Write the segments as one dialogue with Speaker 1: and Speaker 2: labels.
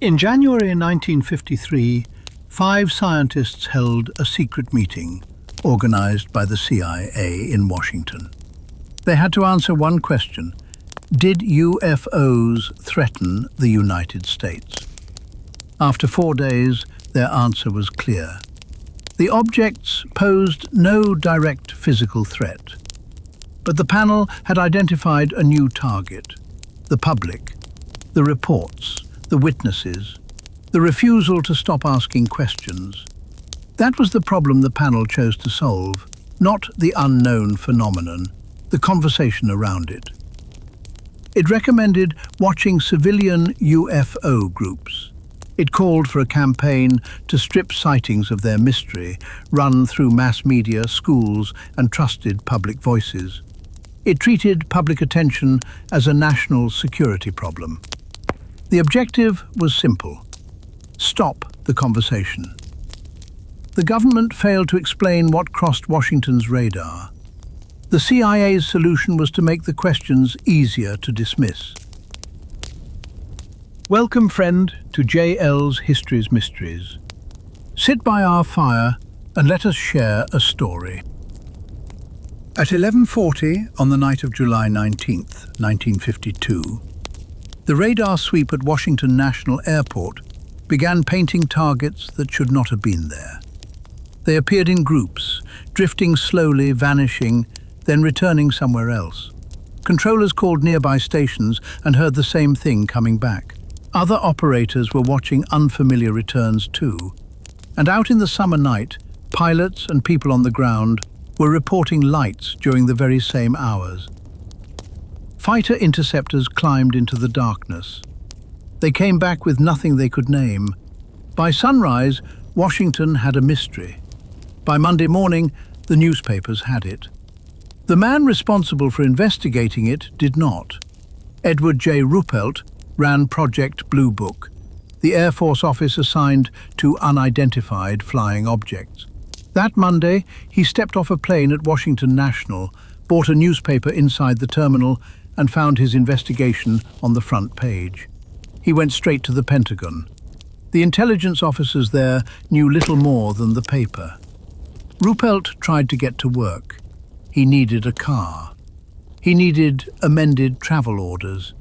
Speaker 1: In January 1953, 5 scientists held a secret meeting organized by the CIA in Washington. They had to answer one question: did UFOs threaten the United States? After 4 days, their answer was clear. The objects posed no direct physical threat, but the panel had identified a new target: the public, the reports, the witnesses, the refusal to stop asking questions. That was the problem the panel chose to solve, not the unknown phenomenon, the conversation around it. It recommended watching civilian UFO groups. It called for a campaign to strip sightings of their mystery, run through mass media, schools, and trusted public voices. It treated public attention as a national security problem. The objective was simple: stop the conversation. The government failed to explain what crossed Washington's radar. The CIA's solution was to make the questions easier to dismiss. Welcome, friend, to JL's History's Mysteries. Sit by our fire and let us share a story. At 11:40 on the night of July 19th, 1952, the radar sweep at Washington National Airport began painting targets that should not have been there. They appeared in groups, drifting slowly, vanishing, then returning somewhere else. Controllers called nearby stations and heard the same thing coming back. Other operators were watching unfamiliar returns too. And out in the summer night, pilots and people on the ground were reporting lights during the very same hours. Fighter interceptors climbed into the darkness. They came back with nothing they could name. By sunrise, Washington had a mystery. By Monday morning, the newspapers had it. The man responsible for investigating it did not. Edward J. Ruppelt ran Project Blue Book, the Air Force office assigned to unidentified flying objects. That Monday, he stepped off a plane at Washington National, bought a newspaper inside the terminal, and found his investigation on the front page. He went straight to the Pentagon. The intelligence officers there knew little more than the paper. Ruppelt tried to get to work. He needed a car. He needed amended travel orders.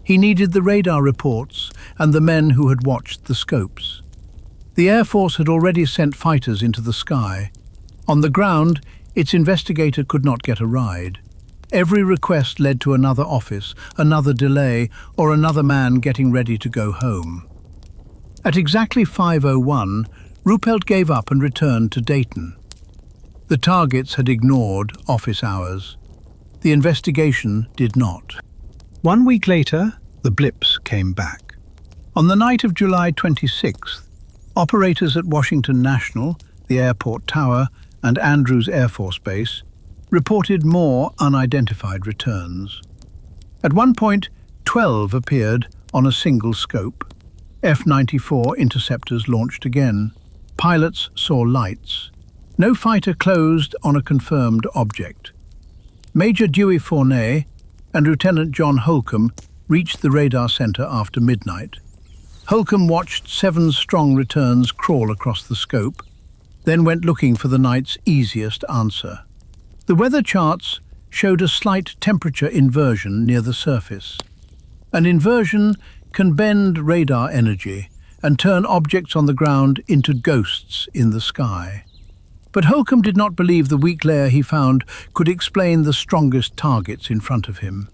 Speaker 1: He needed the radar reports and the men who had watched the scopes. The Air Force had already sent fighters into the sky. On the ground, its investigator could not get a ride. Every request led to another office, another delay, or another man getting ready to go home. At exactly 5:01, Ruppelt gave up and returned to Dayton. The targets had ignored office hours. The investigation did not. 1 week later, the blips came back. On the night of July 26th, operators at Washington National, the airport tower, and Andrews Air Force Base reported more unidentified returns. At one point, 12 appeared on a single scope. F-94 interceptors launched again. Pilots saw lights. No fighter closed on a confirmed object. Major Dewey Fournay and Lieutenant John Holcomb reached the radar center after midnight. Holcomb watched 7 strong returns crawl across the scope, then went looking for the night's easiest answer. The weather charts showed a slight temperature inversion near the surface. An inversion can bend radar energy and turn objects on the ground into ghosts in the sky. But Holcomb did not believe the weak layer he found could explain the strongest targets in front of him.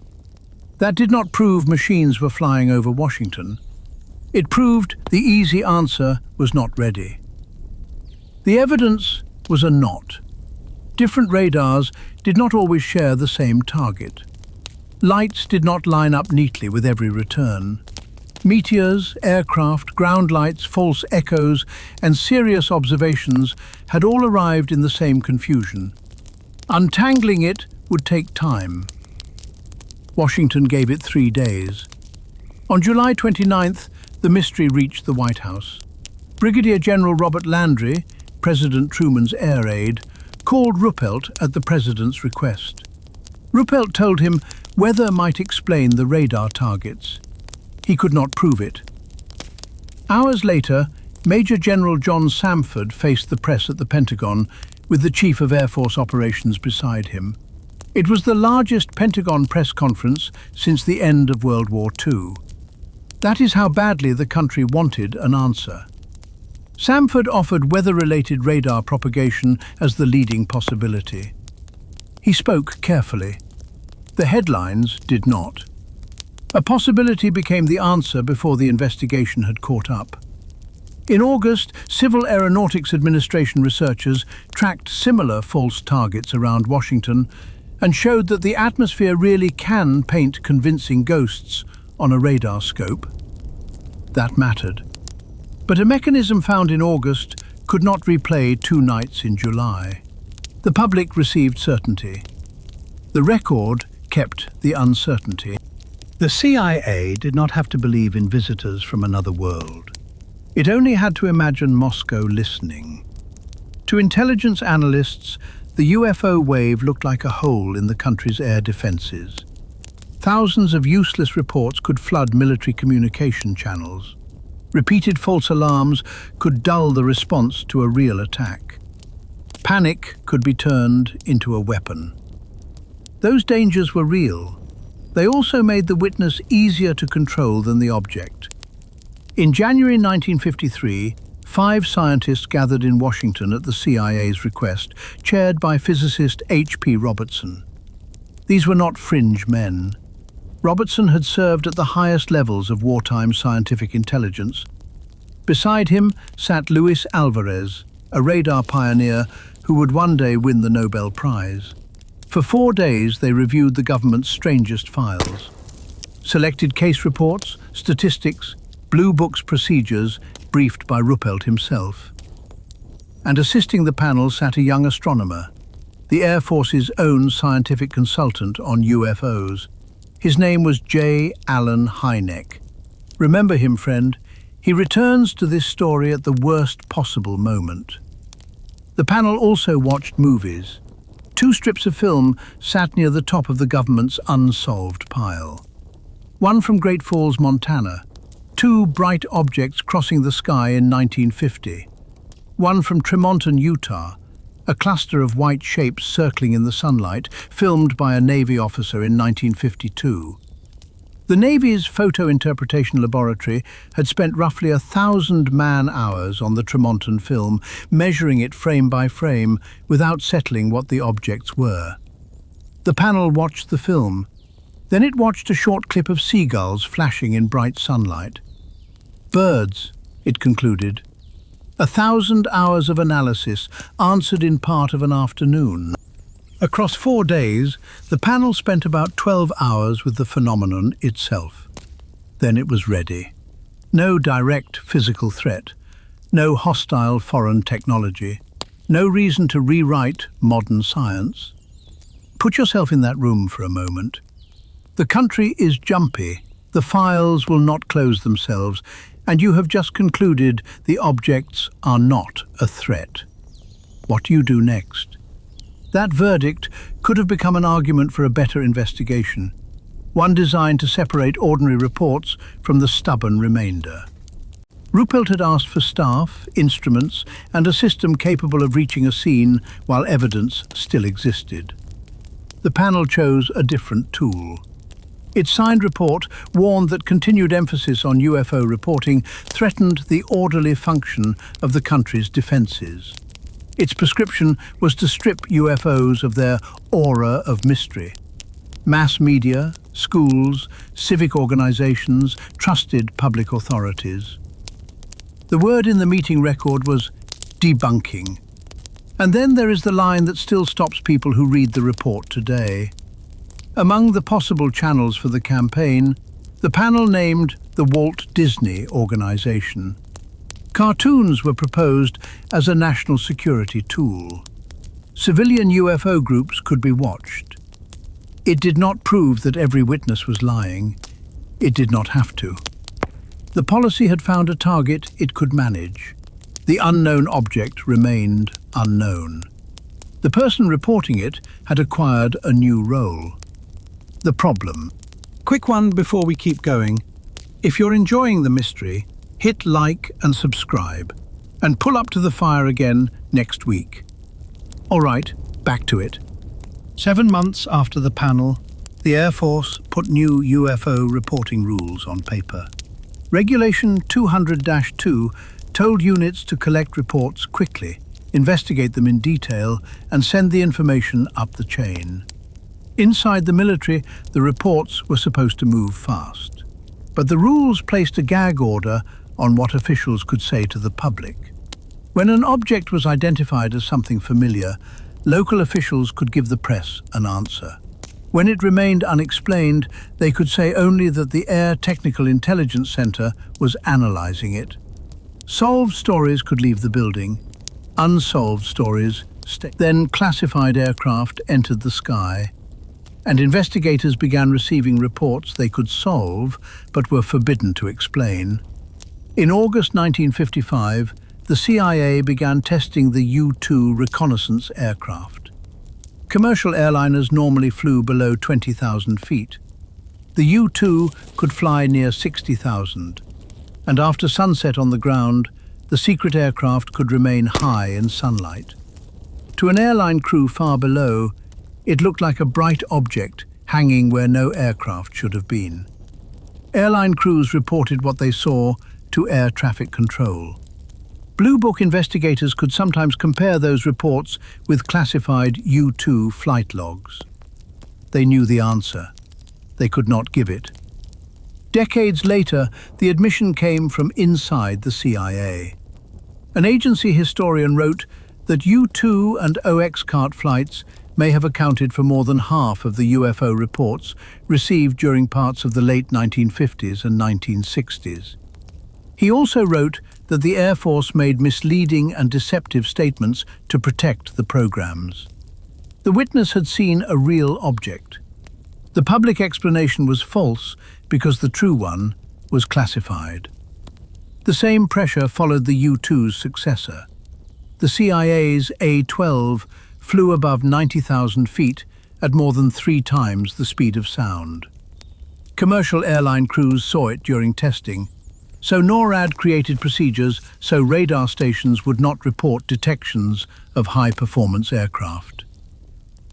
Speaker 1: That did not prove machines were flying over Washington. It proved the easy answer was not ready. The evidence was a knot. Different radars did not always share the same target. Lights did not line up neatly with every return. Meteors, aircraft, ground lights, false echoes, and serious observations had all arrived in the same confusion. Untangling it would take time. Washington gave it 3 days. On July 29th, the mystery reached the White House. Brigadier General Robert Landry, President Truman's air aide, called Ruppelt at the president's request. Ruppelt told him weather might explain the radar targets. He could not prove it. Hours later, Major General John Samford faced the press at the Pentagon with the Chief of Air Force Operations beside him. It was the largest Pentagon press conference since the end of World War II. That is how badly the country wanted an answer. Samford offered weather-related radar propagation as the leading possibility. He spoke carefully. The headlines did not. A possibility became the answer before the investigation had caught up. In August, Civil Aeronautics Administration researchers tracked similar false targets around Washington and showed that the atmosphere really can paint convincing ghosts on a radar scope. That mattered. But a mechanism found in August could not replay 2 nights in July. The public received certainty. The record kept the uncertainty. The CIA did not have to believe in visitors from another world. It only had to imagine Moscow listening. To intelligence analysts, the UFO wave looked like a hole in the country's air defenses. Thousands of useless reports could flood military communication channels. Repeated false alarms could dull the response to a real attack. Panic could be turned into a weapon. Those dangers were real. They also made the witness easier to control than the object. In January 1953, 5 scientists gathered in Washington at the CIA's request, chaired by physicist H.P. Robertson. These were not fringe men. Robertson had served at the highest levels of wartime scientific intelligence. Beside him sat Luis Alvarez, a radar pioneer who would one day win the Nobel Prize. For 4 days, they reviewed the government's strangest files. Selected case reports, statistics, Blue Book's procedures, briefed by Ruppelt himself. And assisting the panel sat a young astronomer, the Air Force's own scientific consultant on UFOs. His name was J. Allen Hynek. Remember him, friend. He returns to this story at the worst possible moment. The panel also watched movies. 2 strips of film sat near the top of the government's unsolved pile. One from Great Falls, Montana. 2 bright objects crossing the sky in 1950. One from Tremonton, Utah, a cluster of white shapes circling in the sunlight, filmed by a Navy officer in 1952. The Navy's photo interpretation laboratory had spent roughly 1,000 man-hours on the Tremonton film, measuring it frame by frame without settling what the objects were. The panel watched the film. Then it watched a short clip of seagulls flashing in bright sunlight. Birds, it concluded. 1,000 hours of analysis answered in part of an afternoon. Across 4 days, the panel spent about 12 hours with the phenomenon itself. Then it was ready. No direct physical threat, no hostile foreign technology, no reason to rewrite modern science. Put yourself in that room for a moment. The country is jumpy. The files will not close themselves, and you have just concluded the objects are not a threat. What do you do next? That verdict could have become an argument for a better investigation, one designed to separate ordinary reports from the stubborn remainder. Ruppelt had asked for staff, instruments, and a system capable of reaching a scene while evidence still existed. The panel chose a different tool. Its signed report warned that continued emphasis on UFO reporting threatened the orderly function of the country's defenses. Its prescription was to strip UFOs of their aura of mystery. Mass media, schools, civic organizations, trusted public authorities. The word in the meeting record was debunking. And then there is the line that still stops people who read the report today. Among the possible channels for the campaign, the panel named the Walt Disney Organization. Cartoons were proposed as a national security tool. Civilian UFO groups could be watched. It did not prove that every witness was lying. It did not have to. The policy had found a target it could manage. The unknown object remained unknown. The person reporting it had acquired a new role. The problem. Quick one before we keep going. If you're enjoying the mystery, Hit like and subscribe, and pull up to the fire again next week. All right, back to it. 7 months after the panel, the Air Force put new UFO reporting rules on paper. Regulation 200-2 told units to collect reports quickly, investigate them in detail, and send the information up the chain. Inside the military, the reports were supposed to move fast. But the rules placed a gag order on what officials could say to the public. When an object was identified as something familiar, local officials could give the press an answer. When it remained unexplained, they could say only that the Air Technical Intelligence Center was analyzing it. Solved stories could leave the building. Unsolved stories stayed. Then classified aircraft entered the sky, and investigators began receiving reports they could solve but were forbidden to explain. In August 1955, the CIA began testing the U-2 reconnaissance aircraft. Commercial airliners normally flew below 20,000 feet. The U-2 could fly near 60,000, and after sunset on the ground, the secret aircraft could remain high in sunlight. To an airline crew far below, it looked like a bright object hanging where no aircraft should have been. Airline crews reported what they saw to air traffic control. Blue Book investigators could sometimes compare those reports with classified U-2 flight logs. They knew the answer. They could not give it. Decades later, the admission came from inside the CIA. An agency historian wrote that U-2 and OX cart flights may have accounted for more than half of the UFO reports received during parts of the late 1950s and 1960s. He also wrote that the Air Force made misleading and deceptive statements to protect the programs. The witness had seen a real object. The public explanation was false because the true one was classified. The same pressure followed the U-2's successor. The CIA's A-12 flew above 90,000 feet at more than 3 times the speed of sound. Commercial airline crews saw it during testing, so NORAD created procedures so radar stations would not report detections of high-performance aircraft.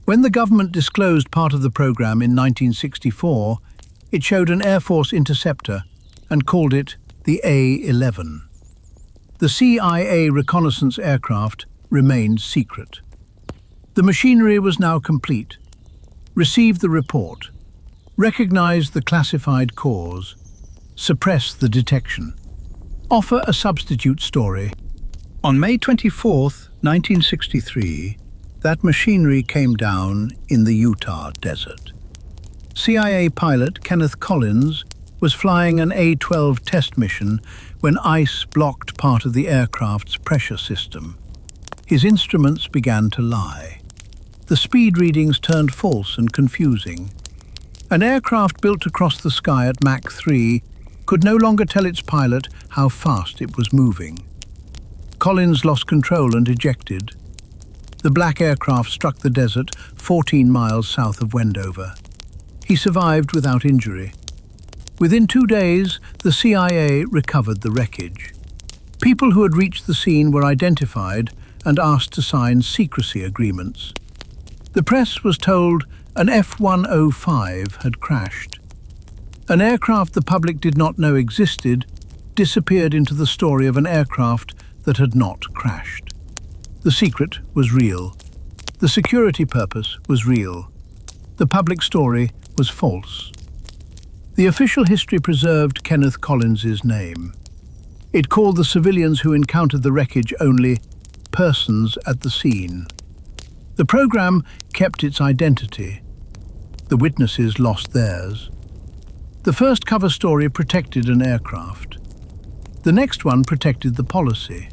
Speaker 1: When the government disclosed part of the program in 1964, it showed an Air Force interceptor and called it the A-11. The CIA reconnaissance aircraft remained secret. The machinery was now complete. Receive the report. Recognize the classified cause. Suppress the detection. Offer a substitute story. On May 24, 1963, that machinery came down in the Utah desert. CIA pilot Kenneth Collins was flying an A-12 test mission when ice blocked part of the aircraft's pressure system. His instruments began to lie. The speed readings turned false and confusing. An aircraft built across the sky at Mach 3 could no longer tell its pilot how fast it was moving. Collins lost control and ejected. The black aircraft struck the desert 14 miles south of Wendover. He survived without injury. Within 2 days, the CIA recovered the wreckage. People who had reached the scene were identified and asked to sign secrecy agreements. The press was told an F-105 had crashed. An aircraft the public did not know existed disappeared into the story of an aircraft that had not crashed. The secret was real. The security purpose was real. The public story was false. The official history preserved Kenneth Collins's name. It called the civilians who encountered the wreckage only persons at the scene. The program kept its identity. The witnesses lost theirs. The first cover story protected an aircraft. The next one protected the policy.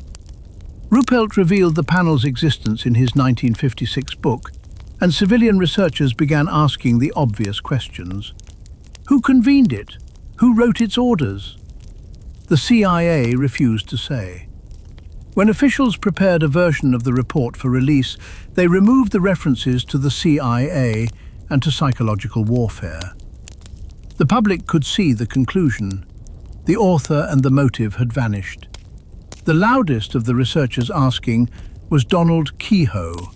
Speaker 1: Ruppelt revealed the panel's existence in his 1956 book, and civilian researchers began asking the obvious questions. Who convened it? Who wrote its orders? The CIA refused to say. When officials prepared a version of the report for release, they removed the references to the CIA and to psychological warfare. The public could see the conclusion. The author and the motive had vanished. The loudest of the researchers asking was Donald Keyhoe,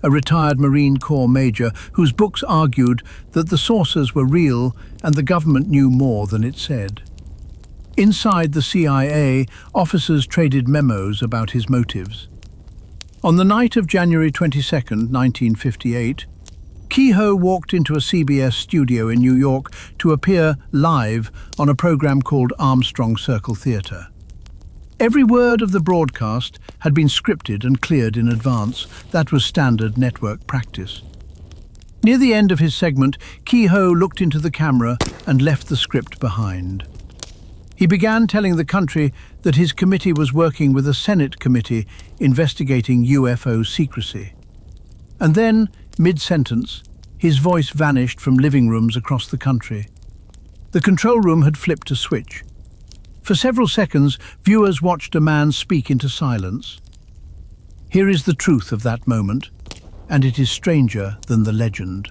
Speaker 1: a retired Marine Corps major whose books argued that the sources were real and the government knew more than it said. Inside the CIA, officers traded memos about his motives. On the night of January 22, 1958, Keyhoe walked into a CBS studio in New York to appear live on a program called Armstrong Circle Theatre. Every word of the broadcast had been scripted and cleared in advance. That was standard network practice. Near the end of his segment, Keyhoe looked into the camera and left the script behind. He began telling the country that his committee was working with a Senate committee investigating UFO secrecy. And then, mid-sentence, his voice vanished from living rooms across the country. The control room had flipped a switch. For several seconds, viewers watched a man speak into silence. Here is the truth of that moment, and it is stranger than the legend.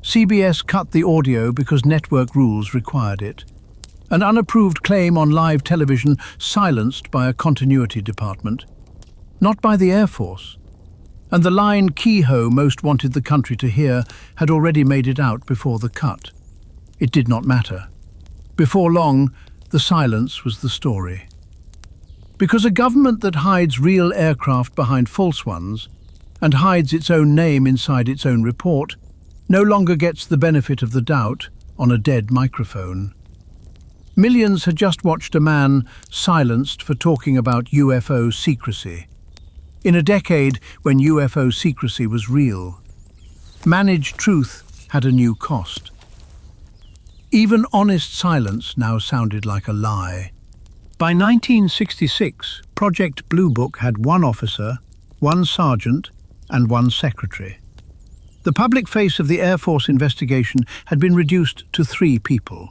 Speaker 1: CBS cut the audio because network rules required it. An unapproved claim on live television silenced by a continuity department. Not by the Air Force. And the line Keyhoe most wanted the country to hear had already made it out before the cut. It did not matter. Before long, the silence was the story. Because a government that hides real aircraft behind false ones and hides its own name inside its own report no longer gets the benefit of the doubt on a dead microphone. Millions had just watched a man silenced for talking about UFO secrecy. In a decade when UFO secrecy was real, managed truth had a new cost. Even honest silence now sounded like a lie. By 1966, Project Blue Book had one officer, one sergeant, and one secretary. The public face of the Air Force investigation had been reduced to 3 people.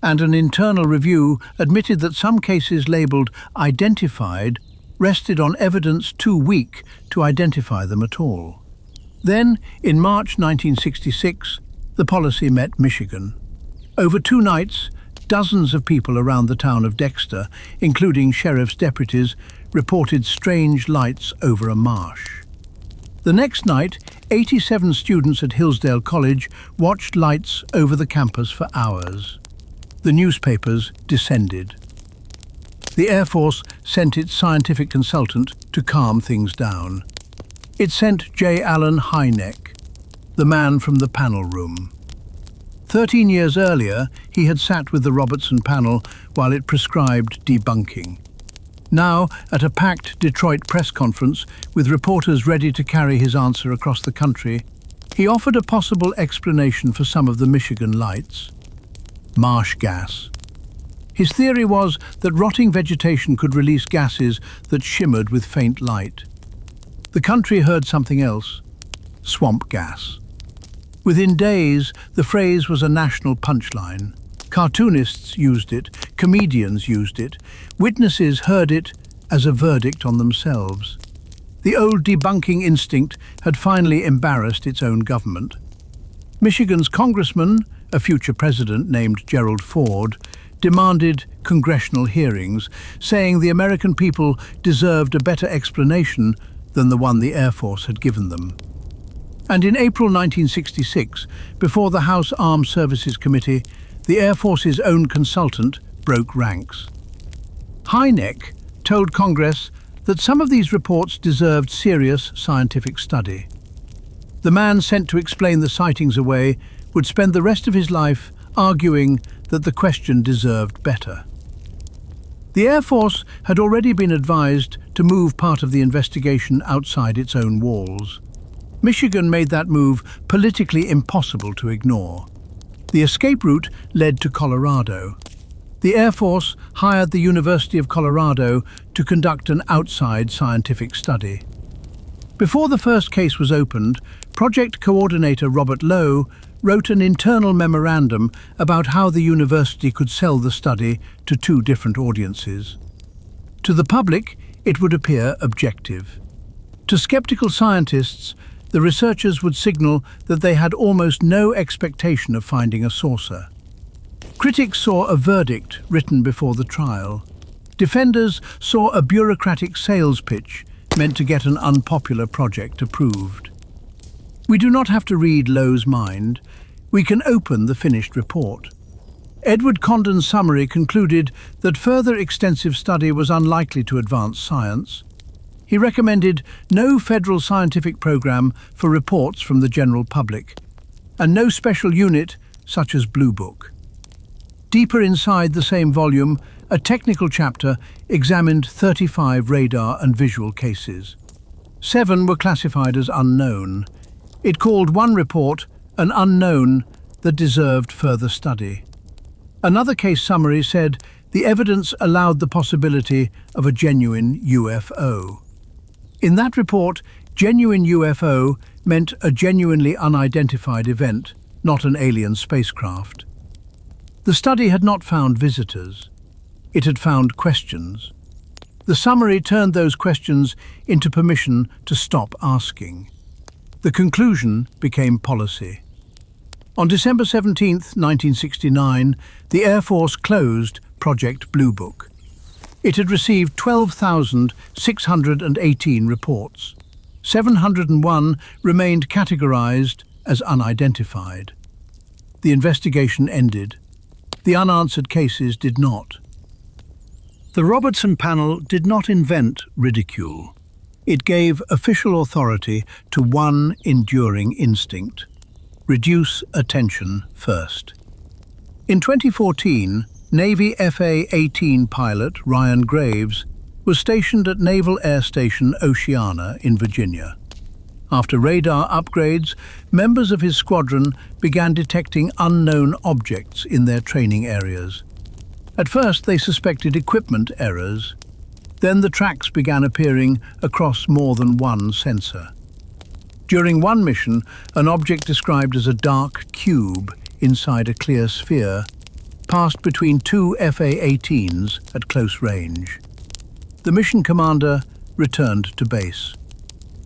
Speaker 1: And an internal review admitted that some cases labelled identified rested on evidence too weak to identify them at all. Then, in March 1966, the policy met Michigan. Over 2 nights, dozens of people around the town of Dexter, including sheriff's deputies, reported strange lights over a marsh. The next night, 87 students at Hillsdale College watched lights over the campus for hours. The newspapers descended. The Air Force sent its scientific consultant to calm things down. It sent J. Allen Hynek, the man from the panel room. 13 years earlier, he had sat with the Robertson panel while it prescribed debunking. Now, at a packed Detroit press conference, with reporters ready to carry his answer across the country, he offered a possible explanation for some of the Michigan lights. Marsh gas. His theory was that rotting vegetation could release gases that shimmered with faint light. The country heard something else: swamp gas. Within days, the phrase was a national punchline. Cartoonists used it, comedians used it, witnesses heard it as a verdict on themselves. The old debunking instinct had finally embarrassed its own government. Michigan's congressman, a future president named Gerald Ford, demanded congressional hearings, saying the American people deserved a better explanation than the one the Air Force had given them. And in April 1966, before the House Armed Services Committee, the Air Force's own consultant broke ranks. Hynek told Congress that some of these reports deserved serious scientific study. The man sent to explain the sightings away would spend the rest of his life arguing that the question deserved better. The Air Force had already been advised to move part of the investigation outside its own walls. Michigan made that move politically impossible to ignore. The escape route led to Colorado. The Air Force hired the University of Colorado to conduct an outside scientific study. Before the first case was opened, project coordinator Robert Lowe wrote an internal memorandum about how the university could sell the study to 2 different audiences. To the public, it would appear objective. To skeptical scientists, the researchers would signal that they had almost no expectation of finding a saucer. Critics saw a verdict written before the trial. Defenders saw a bureaucratic sales pitch meant to get an unpopular project approved. We do not have to read Lowe's mind. We can open the finished report. Edward Condon's summary concluded that further extensive study was unlikely to advance science. He recommended no federal scientific program for reports from the general public, and no special unit such as Blue Book. Deeper inside the same volume, a technical chapter examined 35 radar and visual cases. 7 were classified as unknown. It called one report an unknown that deserved further study. Another case summary said the evidence allowed the possibility of a genuine UFO. In that report, genuine UFO meant a genuinely unidentified event, not an alien spacecraft. The study had not found visitors. It had found questions. The summary turned those questions into permission to stop asking. The conclusion became policy. On December 17, 1969, the Air Force closed Project Blue Book. It had received 12,618 reports. 701 remained categorized as unidentified. The investigation ended. The unanswered cases did not. The Robertson panel did not invent ridicule. It gave official authority to one enduring instinct: reduce attention first. In 2014, Navy FA-18 pilot Ryan Graves was stationed at Naval Air Station Oceana in Virginia. After radar upgrades, members of his squadron began detecting unknown objects in their training areas. At first, they suspected equipment errors. Then the tracks began appearing across more than one sensor. During one mission, an object described as a dark cube inside a clear sphere passed between 2 FA-18s at close range. The mission commander returned to base.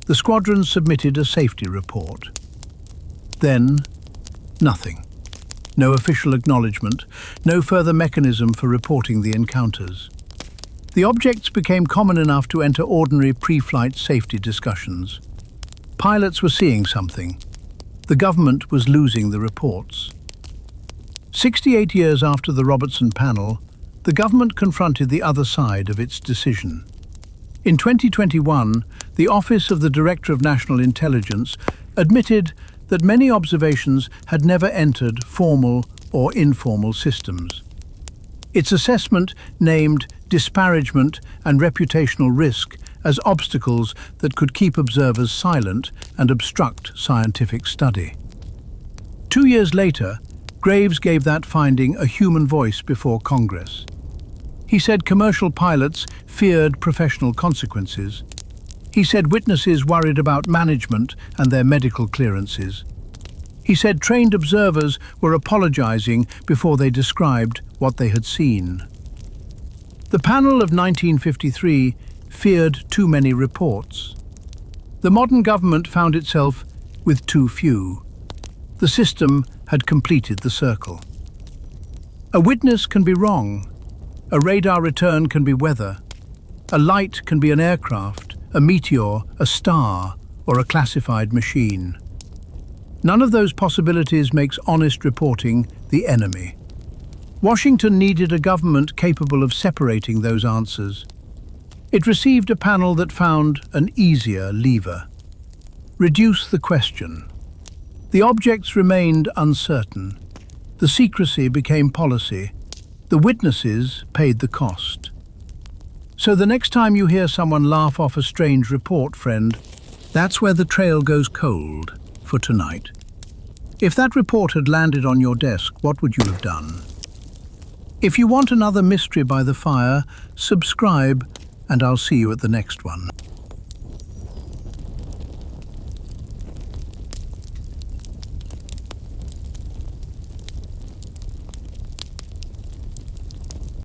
Speaker 1: The squadron submitted a safety report. Then, nothing. No official acknowledgement, no further mechanism for reporting the encounters. The objects became common enough to enter ordinary pre-flight safety discussions. Pilots were seeing something. The government was losing the reports. 68 years after the Robertson panel, the government confronted the other side of its decision. In 2021, the Office of the Director of National Intelligence admitted that many observations had never entered formal or informal systems. Its assessment named disparagement and reputational risk as obstacles that could keep observers silent and obstruct scientific study. 2 years later, Graves gave that finding a human voice before Congress. He said commercial pilots feared professional consequences. He said witnesses worried about management and their medical clearances. He said trained observers were apologizing before they described what they had seen. The panel of 1953 feared too many reports. The modern government found itself with too few. The system had completed the circle. A witness can be wrong. A radar return can be weather. A light can be an aircraft, a meteor, a star, or a classified machine. None of those possibilities makes honest reporting the enemy. Washington needed a government capable of separating those answers. It received a panel that found an easier lever. Reduce the question. The objects remained uncertain. The secrecy became policy. The witnesses paid the cost. So the next time you hear someone laugh off a strange report, friend, that's where the trail goes cold for tonight. If that report had landed on your desk, what would you have done? If you want another mystery by the fire, subscribe, and I'll see you at the next one.